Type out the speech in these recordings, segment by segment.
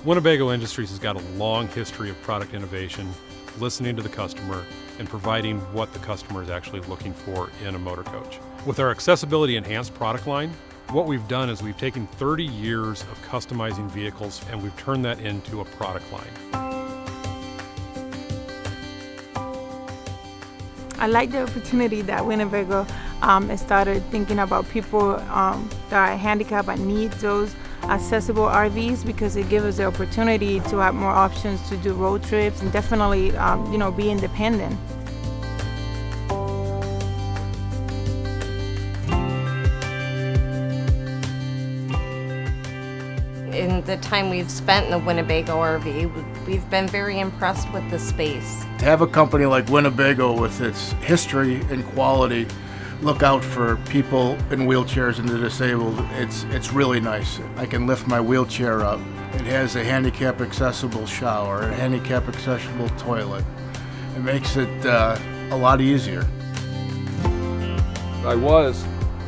Winnebago Industries has got a long history of product innovation, listening to the customer, and providing what the customer is actually looking for in a motor coach. With our accessibility enhanced product line, what we've done is we've taken 30 years of customizing vehicles and we've turned that into a product line. I like the opportunity that Winnebago started thinking about people that are handicapped and need those accessible RVs, because it gives us the opportunity to have more options to do road trips and definitely be independent. In the time we've spent in the Winnebago RV, we've been very impressed with the space. To have a company like Winnebago with its history and quality look out for people in wheelchairs and the disabled, it's really nice. I can lift my wheelchair up. It has a handicap accessible shower, a handicap accessible toilet. It makes it a lot easier. I was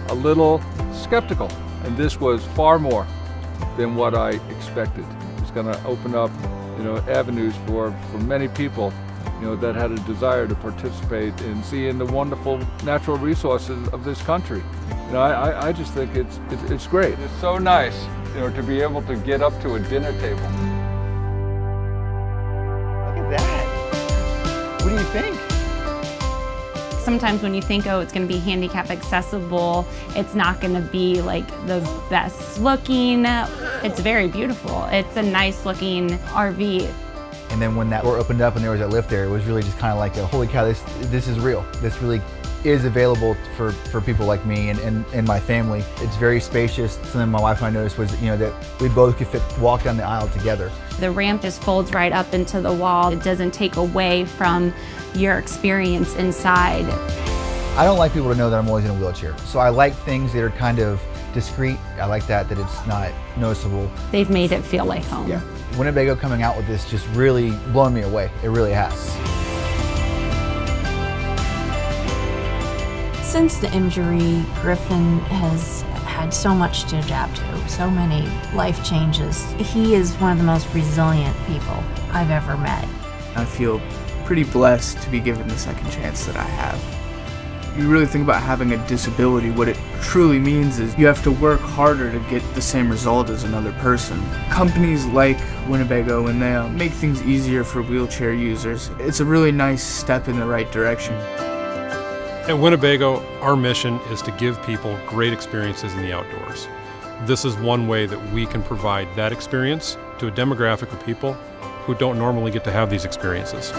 a little skeptical, and this was far more than what I expected. It's going to open up, avenues for many people, that had a desire to participate in seeing the wonderful natural resources of this country. I just think it's great. It's so nice, to be able to get up to a dinner table. Look at that. What do you think? Sometimes when you think, oh, it's going to be handicap accessible, it's not going to be like the best looking. It's very beautiful. It's a nice looking RV. And then when that door opened up and there was that lift there, it was really just kind of like, holy cow, this is real. This really is available for people like me and my family. It's very spacious. Something my wife and I noticed was that we both could walk down the aisle together. The ramp just folds right up into the wall. It doesn't take away from your experience inside. I don't like people to know that I'm always in a wheelchair. So I like things that are kind of discreet. I like that it's not noticeable. They've made it feel like home. Yeah. Winnebago coming out with this just really blown me away. It really has. Since the injury, Griffin has had so much to adapt to, so many life changes. He is one of the most resilient people I've ever met. I feel pretty blessed to be given the second chance that I have. You really think about having a disability, what it truly means is you have to work harder to get the same result as another person. Companies like Winnebago, when they make things easier for wheelchair users, it's a really nice step in the right direction. At Winnebago, our mission is to give people great experiences in the outdoors. This is one way that we can provide that experience to a demographic of people who don't normally get to have these experiences.